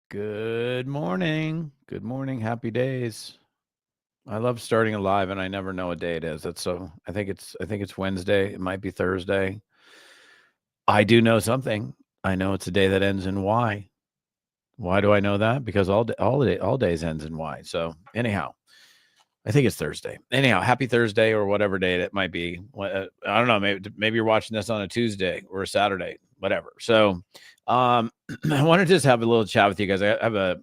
Good morning. Good morning. Happy days. I love starting a live and I never know what day it is. I think it's Wednesday. It might be Thursday. I do know something. I know it's a day that ends in Y. Why do I know that? Because all days ends in Y. So anyhow, I think it's Thursday. Anyhow, happy Thursday or whatever day it might be. I don't know. Maybe you're watching this on a Tuesday or a Saturday, whatever. So, I want to just have a little chat with you guys. I have a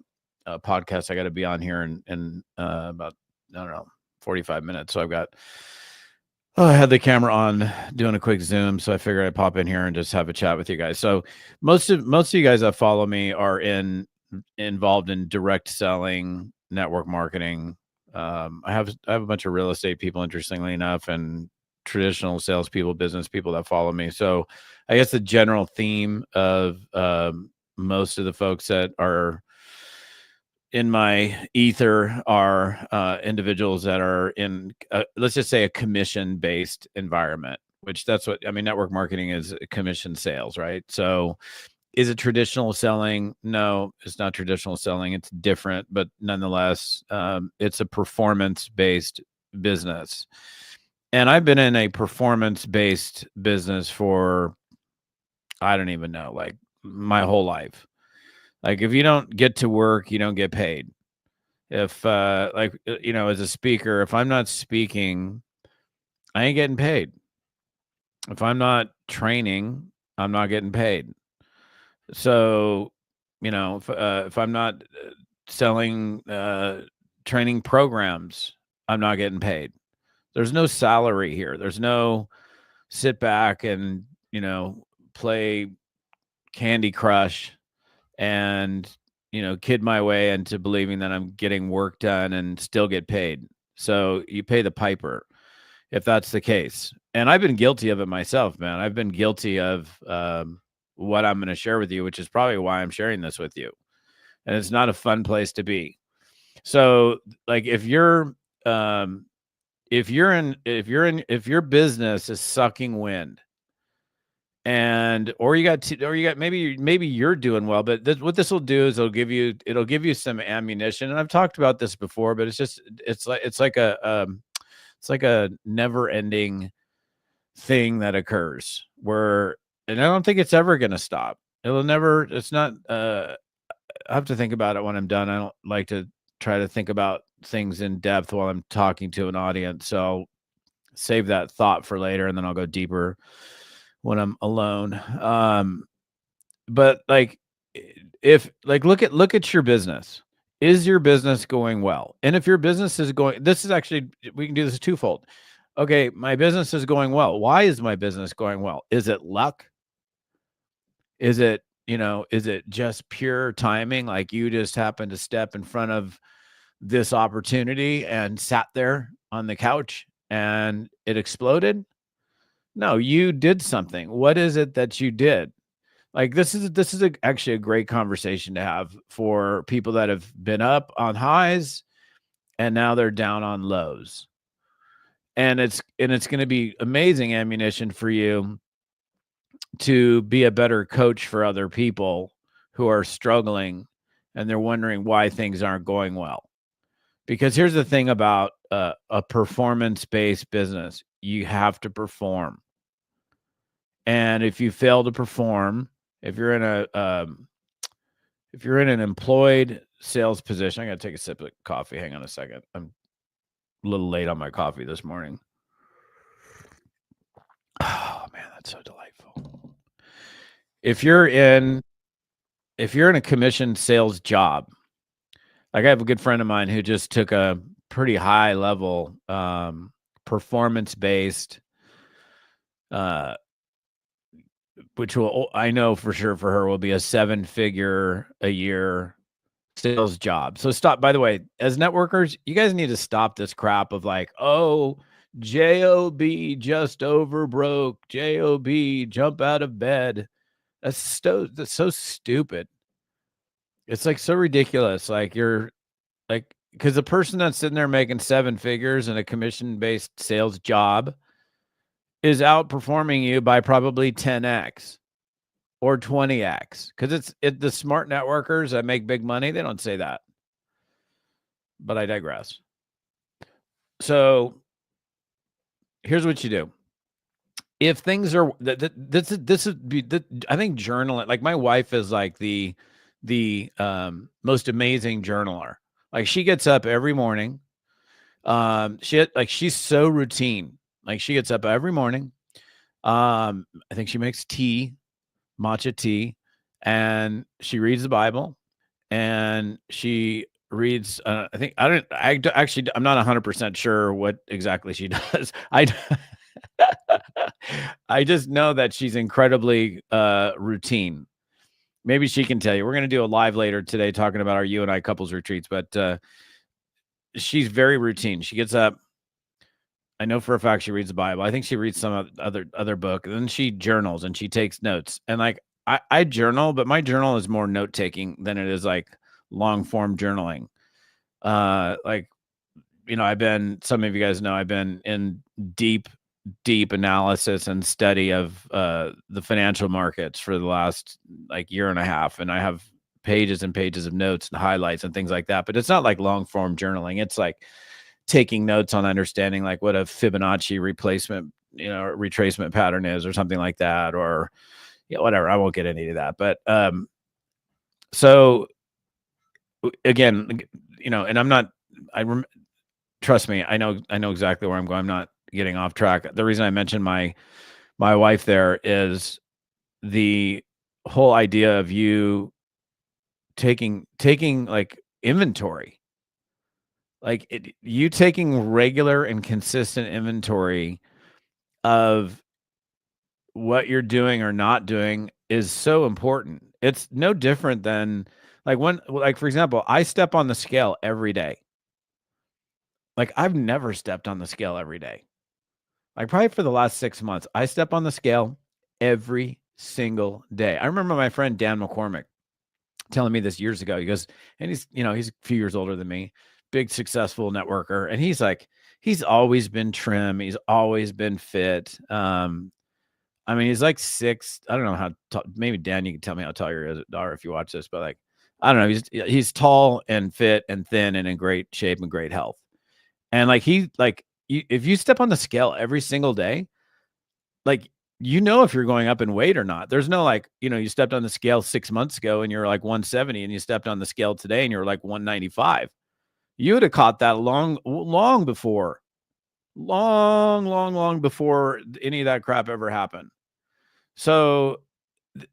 podcast I got to be on here in about I don't know 45 minutes. So I had the camera on doing a quick Zoom, so I figured I'd pop in here and just have a chat with you guys. So most of you guys that follow me are involved in direct selling, network marketing. I have a bunch of real estate people, interestingly enough, and traditional salespeople, business people that follow me. So I guess the general theme of most of the folks that are in my ether are individuals that are in, let's just say, a commission based environment, which that's what I mean. Network marketing is commission sales, right? So is it traditional selling? No, it's not traditional selling. It's different, but nonetheless, it's a performance based business. And I've been in a performance based business for, I don't even know, like my whole life. Like if you don't get to work, you don't get paid. If as a speaker, if I'm not speaking, I ain't getting paid. If I'm not training, I'm not getting paid. So, if I'm not selling training programs, I'm not getting paid. There's no salary here. There's no sit back and, play Candy Crush and, kid my way into believing that I'm getting work done and still get paid. So you pay the piper if that's the case. And I've been guilty of it myself, man. I've been guilty of what I'm going to share with you, which is probably why I'm sharing this with you. And it's not a fun place to be. So, like, um, if your business is sucking wind, and or you got maybe you're doing well, but what this will do is it'll give you some ammunition. And I've talked about this before, but it's like a never ending thing that occurs where, and I don't think it's ever going to stop. It's not, I have to think about it when I'm done. I don't like to try to think about things in depth while I'm talking to an audience. So I'll save that thought for later and then I'll go deeper when I'm alone. But like, if like, look at your business. Is your business going well? And if your business is going, this is actually, we can do this twofold. Okay, my business is going well. Why is my business going well? Is it luck? Is it just pure timing? Like you just happened to step in front of this opportunity and sat there on the couch and it exploded? No, you did something. What is it that you did? Like actually a great conversation to have for people that have been up on highs and now they're down on lows. And it's going to be amazing ammunition for you to be a better coach for other people who are struggling and they're wondering why things aren't going well. Because here's the thing about a performance-based business. You have to perform. And if you fail to perform, if you're in an employed sales position, I got to take a sip of coffee. Hang on a second. I'm a little late on my coffee this morning. Oh man, that's so delightful. If you're in a commission sales job, like I have a good friend of mine who just took a pretty high level performance based which will, I know for sure for her, will be a 7-figure a year sales job. So stop, by the way, as networkers, you guys need to stop this crap of like, oh, job just over broke, job jump out of bed. That's so stupid. It's like so ridiculous. Like you're like, because the person that's sitting there making 7 figures in a commission based sales job is outperforming you by probably 10x. or 20x, because the smart networkers that make big money, they don't say that. But I digress. So here's what you do. If things are this is I think journaling, like my wife is like the most amazing journaler. Like she gets up every morning. She's so routine. Like she gets up every morning. I think she makes tea, matcha tea, and she reads the Bible, and she reads. I'm not 100% sure what exactly she does. I just know that she's incredibly routine. Maybe she can tell you. We're going to do a live later today talking about our you and I couples retreats, but she's very routine. She gets up. I know for a fact she reads the Bible. I think she reads some other book. And then she journals and she takes notes. And like I journal, but my journal is more note taking than it is like long form journaling. Like, some of you guys know I've been in deep analysis and study of the financial markets for the last like year and a half. And I have pages and pages of notes and highlights and things like that. But it's not like long form journaling. It's like taking notes on understanding like what a Fibonacci retracement pattern is or something like that, or whatever. I won't get into that. But so again, and I'm not, trust me, I know exactly where I'm going. I'm not getting off track. The reason I mentioned my wife there is the whole idea of you taking like inventory, like you taking regular and consistent inventory of what you're doing or not doing is so important. It's no different than like for example, I step on the scale every day. Like I've never stepped on the scale every day. Like probably for the last 6 months, I step on the scale every single day. I remember my friend Dan McCormick telling me this years ago. He goes, and he's a few years older than me, big successful networker, and he's like, he's always been trim, he's always been fit. I mean, he's like 6. I don't know how tall. Maybe Dan, you can tell me how tall you are if you watch this, but like, I don't know. He's tall and fit and thin and in great shape and great health. And like if you step on the scale every single day, like if you're going up in weight or not. There's no like, you stepped on the scale 6 months ago and you're like 170, and you stepped on the scale today and you're like 195. You would have caught that long before, long before any of that crap ever happened. So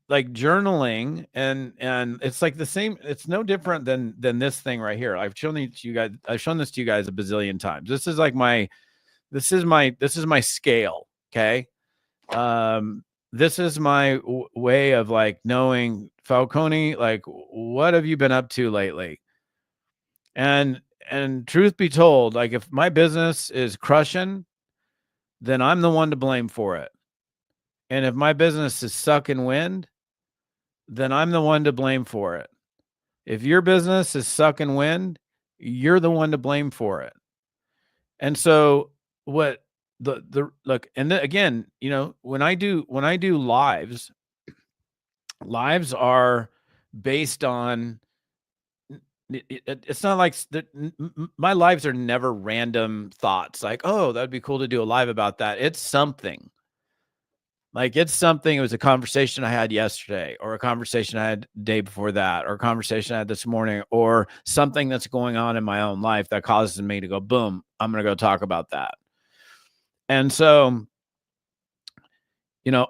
like journaling and it's like the same, it's no different than this thing right here. I've shown this to you guys a bazillion times. This is like this is my scale. Okay. This is my way of like knowing, Falcone, like, what have you been up to lately? And truth be told, like if my business is crushing, then I'm the one to blame for it. And if my business is sucking wind, then I'm the one to blame for it. If your business is sucking wind, you're the one to blame for it. And so what the look, and then again, when I do lives are based on, it's not like my lives are never random thoughts like, oh, that'd be cool to do a live about that. It's something. Like it was a conversation I had yesterday, or a conversation I had the day before that, or a conversation I had this morning, or something that's going on in my own life that causes me to go, boom, I'm going to go talk about that. And so,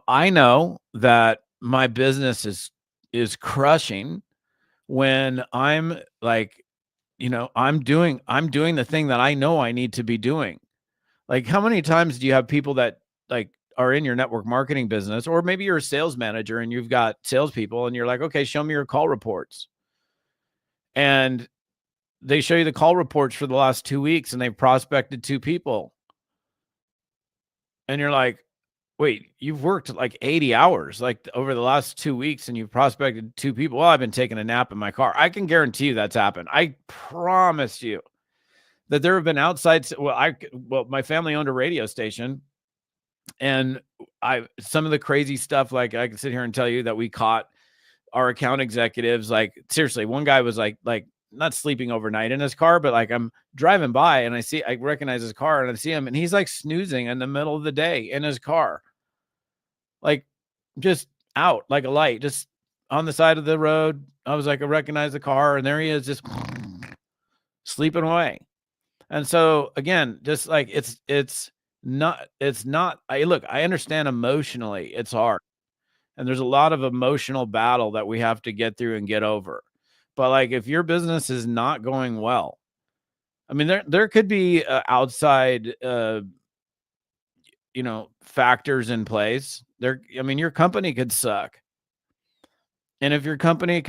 I know that my business is crushing when I'm like, I'm doing the thing that I know I need to be doing. Like, how many times do you have people that like are in your network marketing business, or maybe you're a sales manager and you've got salespeople and you're like, okay, show me your call reports. And they show you the call reports for the last 2 weeks and they've prospected 2 people. And you're like, wait, you've worked like 80 hours, like over the last 2 weeks, and you've prospected 2 people. Well, I've been taking a nap in my car. I can guarantee you that's happened. I promise you that there have been outside. Well, my family owned a radio station, And some of the crazy stuff, like I can sit here and tell you that we caught our account executives, like seriously, one guy was like not sleeping overnight in his car, but like I'm driving by and I recognize his car and I see him and he's like snoozing in the middle of the day in his car, like just out like a light, just on the side of the road. I was like, I recognize the car and there he is just sleeping away. And so again, just like it's not, I understand emotionally it's hard. And there's a lot of emotional battle that we have to get through and get over. But like if your business is not going well, I mean there could be outside factors in place. I mean your company could suck. And if your company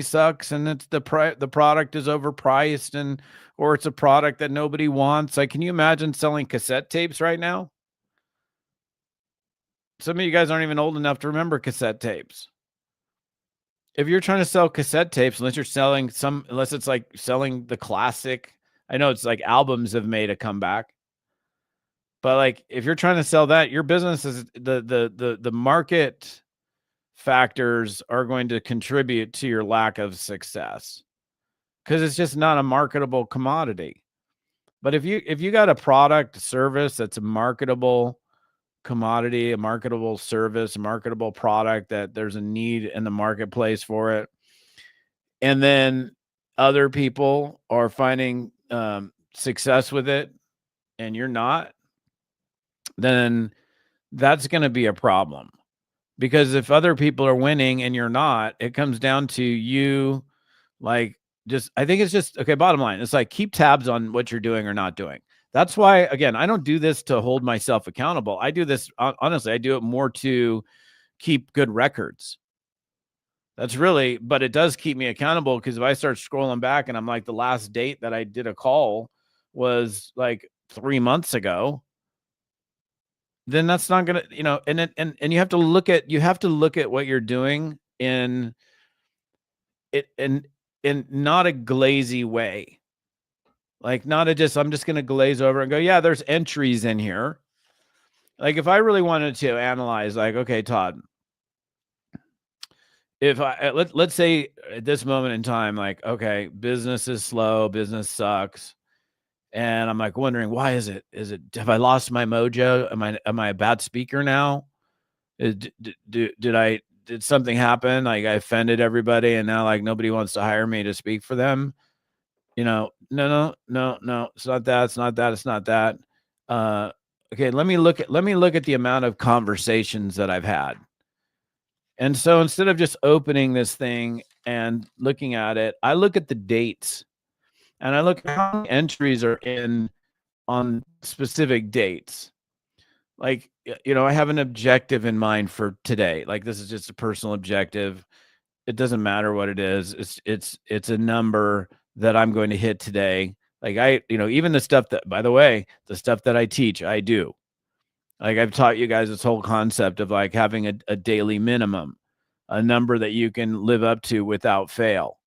sucks and it's the product is overpriced or it's a product that nobody wants, like can you imagine selling cassette tapes right now? Some of you guys aren't even old enough to remember cassette tapes. If you're trying to sell cassette tapes, unless it's like selling the classic, I know it's like albums have made a comeback, but like if you're trying to sell that, your business is the market factors are going to contribute to your lack of success because it's just not a marketable commodity. But if you got a product, service that's a marketable commodity, a marketable service, a marketable product that there's a need in the marketplace for it, and then other people are finding success with it and you're not, then that's going to be a problem. Because if other people are winning and you're not, it comes down to you. Like, I think it's just, okay, bottom line, it's like keep tabs on what you're doing or not doing. That's why, again, I don't do this to hold myself accountable. I do this, honestly, I do it more to keep good records. But it does keep me accountable because if I start scrolling back and I'm like, the last date that I did a call was like 3 months ago, then that's not going to, and you have to look at what you're doing in not a glazy way. Like I'm just going to glaze over and go, yeah, there's entries in here. Like if I really wanted to analyze, like, okay, Todd, if let's say at this moment in time, like, okay, business is slow, business sucks. And I'm like wondering, why is it, have I lost my mojo? Am I a bad speaker now? Did something happen? Like I offended everybody and now like nobody wants to hire me to speak for them. No. It's not that. It's not that. It's not that. Okay. Let me look at the amount of conversations that I've had. And so instead of just opening this thing and looking at it, I look at the dates and I look at how many entries are in on specific dates. Like, I have an objective in mind for today. Like this is just a personal objective. It doesn't matter what it is. It's a number that I'm going to hit today. Like even the stuff that, by the way, the stuff that I teach, I do. Like I've taught you guys this whole concept of like having a daily minimum, a number that you can live up to without fail.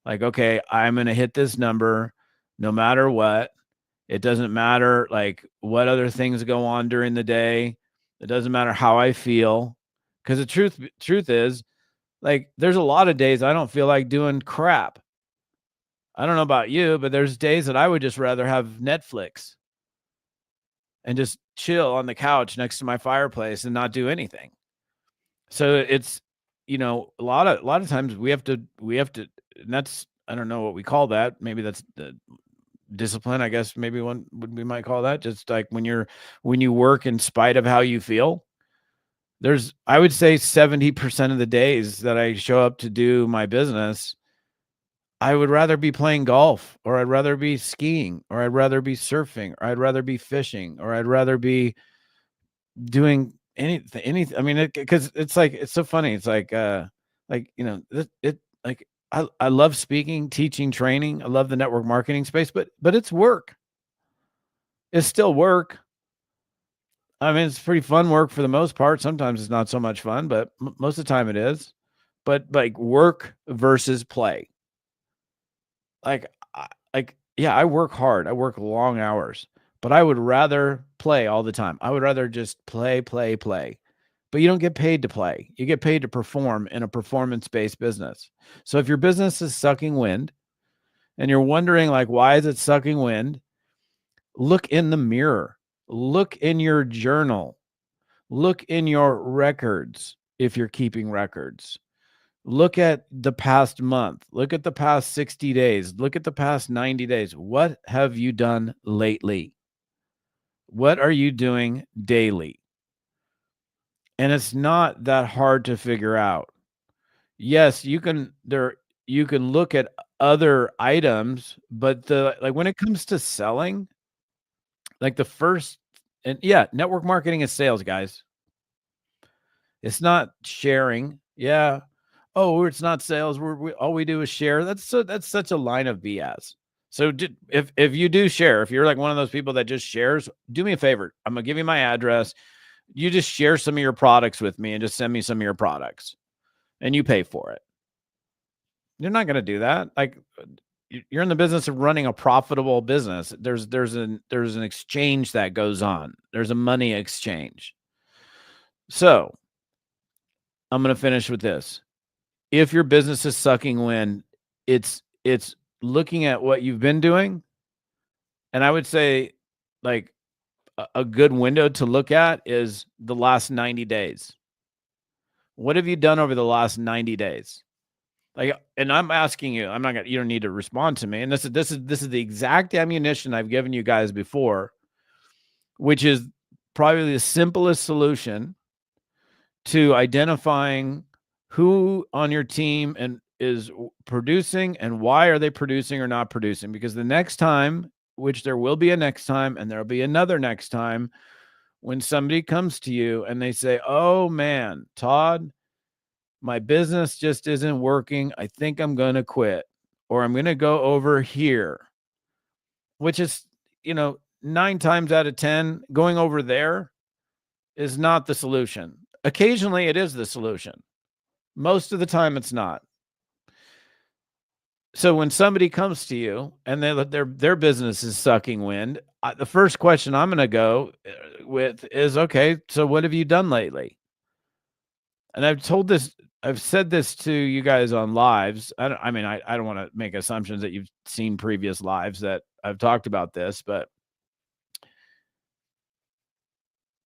Like, okay, I'm going to hit this number no matter what. It doesn't matter like what other things go on during the day. It doesn't matter how I feel. Because the truth is, like, there's a lot of days I don't feel like doing crap. I don't know about you, but there's days that I would just rather have Netflix and just chill on the couch next to my fireplace and not do anything. So it's, a lot of times we have to, and that's, I don't know what we call that. Maybe that's the discipline, I guess. Maybe we might call that just like when you work in spite of how you feel. I would say 70% of the days that I show up to do my business, I would rather be playing golf, or I'd rather be skiing, or I'd rather be surfing, or I'd rather be fishing, or I'd rather be doing anything. I mean, because it's like, it's so funny. It's like, like I love speaking, teaching, training. I love the network marketing space, but it's work. It's still work. I mean, it's pretty fun work for the most part. Sometimes it's not so much fun, but most of the time it is. But like work versus play. Like, yeah, I work hard. I work long hours, but I would rather play all the time. I would rather just play. But you don't get paid to play. You get paid to perform in a performance-based business. So if your business is sucking wind and you're wondering, like, why is it sucking wind? Look in the mirror. Look in your journal. Look in your records if you're keeping records. Look at the past month. Look at the past 60 days. Look at the past 90 days. What have you done lately? What are you doing daily? And it's not that hard to figure out. Yes, you can look at other items, but like when it comes to selling, like the first network marketing is sales, guys. It's not sharing. Yeah. Oh, it's not sales. All we do is share. That's such a line of BS. So if you do share, if you're like one of those people that just shares, do me a favor. I'm gonna give you my address. You just share some of your products with me and just send me some of your products, and you pay for it. You're not gonna do that. Like, you're in the business of running a profitable business. There's an exchange that goes on. There's a money exchange. So I'm gonna finish with this. If your business is sucking wind, it's looking at what you've been doing. And I would say, like, a good window to look at is the last 90 days. What have you done over the last 90 days? Like, and I'm asking you, you don't need to respond to me. And this is the exact ammunition I've given you guys before, which is probably the simplest solution to identifying who on your team and is producing and why are they producing or not producing. Because the next time, which there will be a next time and there'll be another next time, when somebody comes to you and they say, oh man, Todd, my business just isn't working. I think I'm going to quit, or I'm going to go over here, which is, 9 times out of 10, going over there is not the solution. Occasionally it is the solution. Most of the time it's not. So when somebody comes to you and their business is sucking wind, the first question I'm going to go with is, okay, so what have you done lately? And I've said this to you guys on lives. I don't want to make assumptions that you've seen previous lives that I've talked about this, but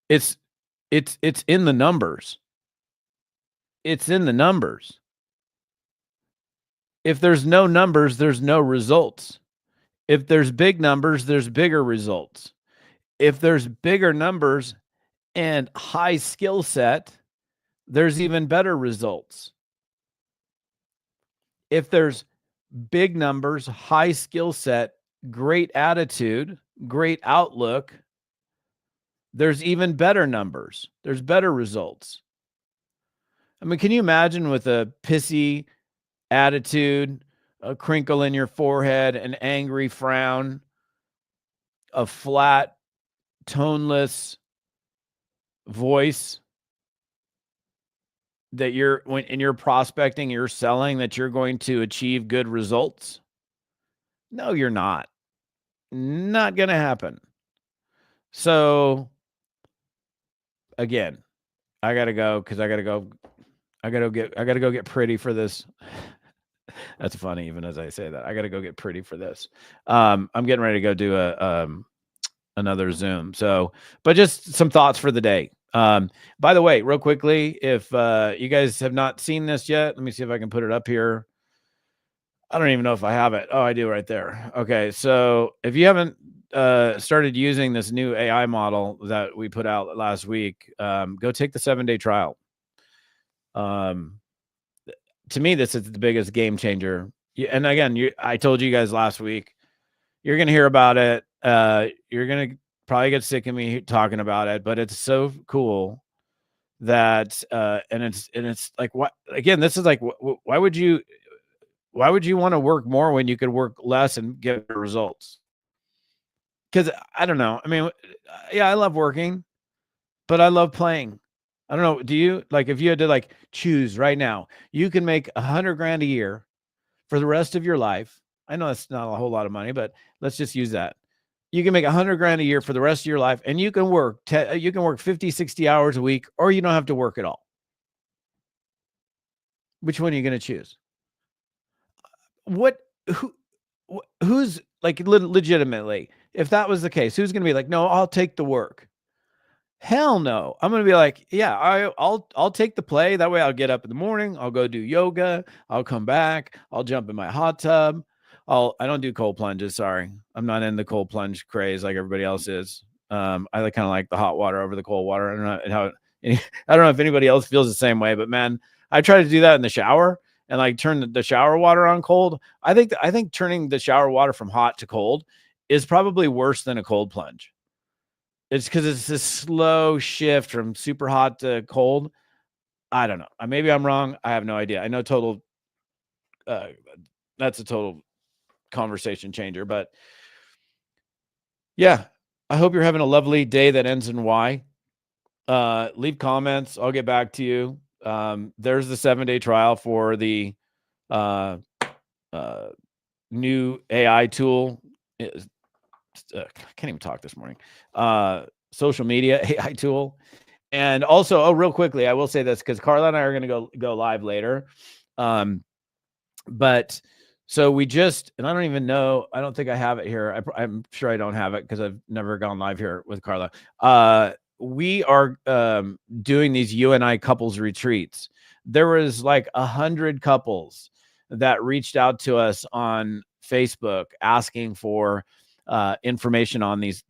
it's in the numbers. It's in the numbers. If there's no numbers, there's no results. If there's big numbers, there's bigger results. If there's bigger numbers and high skill set, there's even better results. If there's big numbers, high skill set, great attitude, great outlook, there's even better numbers. There's better results. I mean, can you imagine with a pissy attitude, a crinkle in your forehead, an angry frown, a flat, toneless voice that when you're prospecting, you're selling, that you're going to achieve good results? No, you're not. Not going to happen. So again, I got to go because I got to go get pretty for this. That's funny, even as I say that. I got to go get pretty for this. I'm getting ready to go do another Zoom. So, but just some thoughts for the day. By the way, real quickly, if you guys have not seen this yet, let me see if I can put it up here. I don't even know if I have it. Oh, I do right there. Okay. So if you haven't started using this new AI model that we put out last week, go take the 7-day trial. To me, this is the biggest game changer. And again, I told you guys last week, you're going to hear about it. You're going to probably get sick of me talking about it, but it's so cool that, and it's like, what, again, this is like, why would you want to work more when you could work less and get results? Because I don't know. I mean, yeah, I love working, but I love playing. I don't know. Do you, like, if you had to like choose right now, you can make $100,000 a year for the rest of your life. I know that's not a whole lot of money, but let's just use that. you can make 100 grand a year for the rest of your life, and you can work 50, 60 hours a week, or you don't have to work at all. Which one are you going to choose? Who's like legitimately, if that was the case, who's going to be like, no, I'll take the work? Hell no. I'm going to be like, yeah, I'll take the play. That way I'll get up in the morning. I'll go do yoga. I'll come back. I'll jump in my hot tub. I don't do cold plunges. Sorry. I'm not in the cold plunge craze like everybody else is. I kind of like the hot water over the cold water. I don't know if anybody else feels the same way, but man, I try to do that in the shower and like turn the shower water on cold. I think turning the shower water from hot to cold is probably worse than a cold plunge. It's because it's this slow shift from super hot to cold. I don't know. Maybe I'm wrong. I have no idea. I know that's a total conversation changer. But yeah, I hope you're having a lovely day that ends in Y. Leave comments. I'll get back to you. There's the 7-day trial for the new AI tool. I can't even talk this morning. Social media AI tool. And also, real quickly, I will say this because Carla and I are going to go live later. But so we just, and I don't even know, I don't think I have it here. I'm sure I don't have it because I've never gone live here with Carla. We are doing these UNI couples retreats. There was like 100 couples that reached out to us on Facebook asking for information on these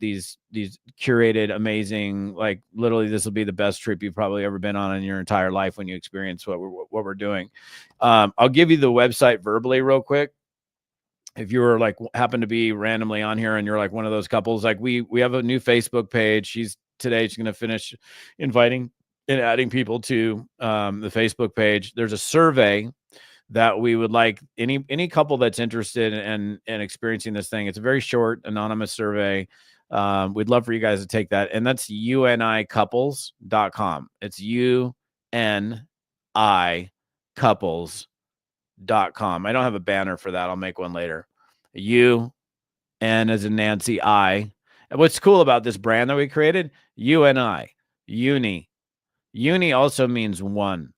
curated, amazing, like literally this will be the best trip you've probably ever been on in your entire life when you experience what we're doing. I'll give you the website verbally real quick. If you were like happen to be randomly on here and you're like one of those couples, like we have a new Facebook page. She's going to finish inviting and adding people to the Facebook page. There's a survey that we would like any couple that's interested in experiencing this thing. It's a very short, anonymous survey. We'd love for you guys to take that. And that's unicouples.com. It's unicouples.com. I don't have a banner for that. I'll make one later. U, N as in Nancy, I. And what's cool about this brand that we created, UNI, uni. Uni also means one.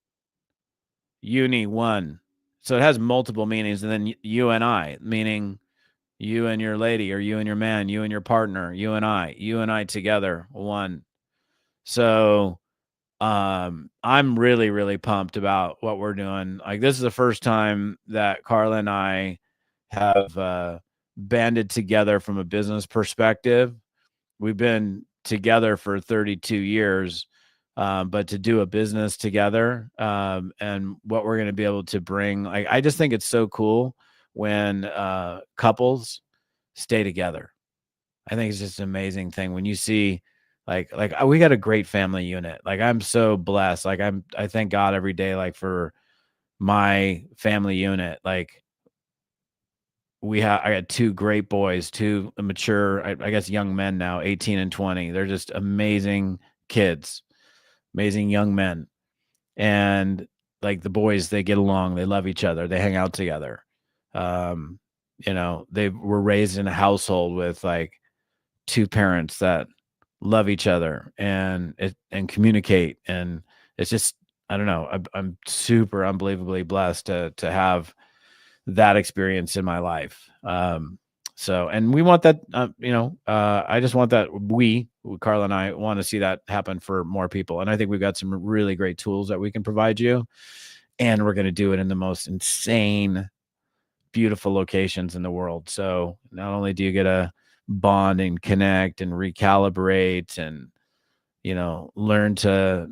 Uni, one. So it has multiple meanings. And then UNI, meaning you and your lady, or you and your man, you and your partner, you and I together, one. So I'm really, really pumped about what we're doing. Like, this is the first time that Carla and I have banded together from a business perspective. We've been together for 32 years. But to do a business together, and what we're going to be able to bring, like, I just think it's so cool when couples stay together. I think it's just an amazing thing when you see, like we got a great family unit. Like, I'm so blessed. Like, I thank God every day, like, for my family unit. Like, I got 2 great boys, 2 mature, I guess, young men now, 18 and 20. They're just amazing kids. Amazing young men. And like, the boys, they get along, they love each other, they hang out together. They were raised in a household with like 2 parents that love each other and communicate. And it's just, I don't know, I'm super unbelievably blessed to have that experience in my life. So, and we want that, I just want that Carla and I want to see that happen for more people. And I think we've got some really great tools that we can provide you. And we're going to do it in the most insane, beautiful locations in the world. So not only do you get a bond and connect and recalibrate and, learn to,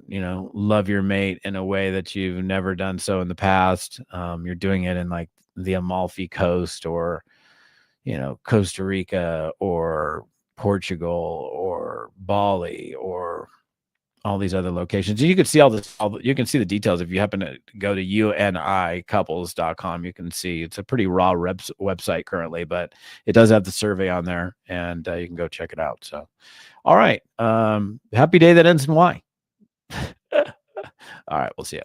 love your mate in a way that you've never done so in the past. You're doing it in like the Amalfi Coast, or Costa Rica, or Portugal, or Bali, or all these other locations. And you can see you can see the details if you happen to go to unicouples.com. You can see it's a pretty raw website currently, but it does have the survey on there, and you can go check it out. So, all right. Happy day that ends in Y. All right. We'll see you.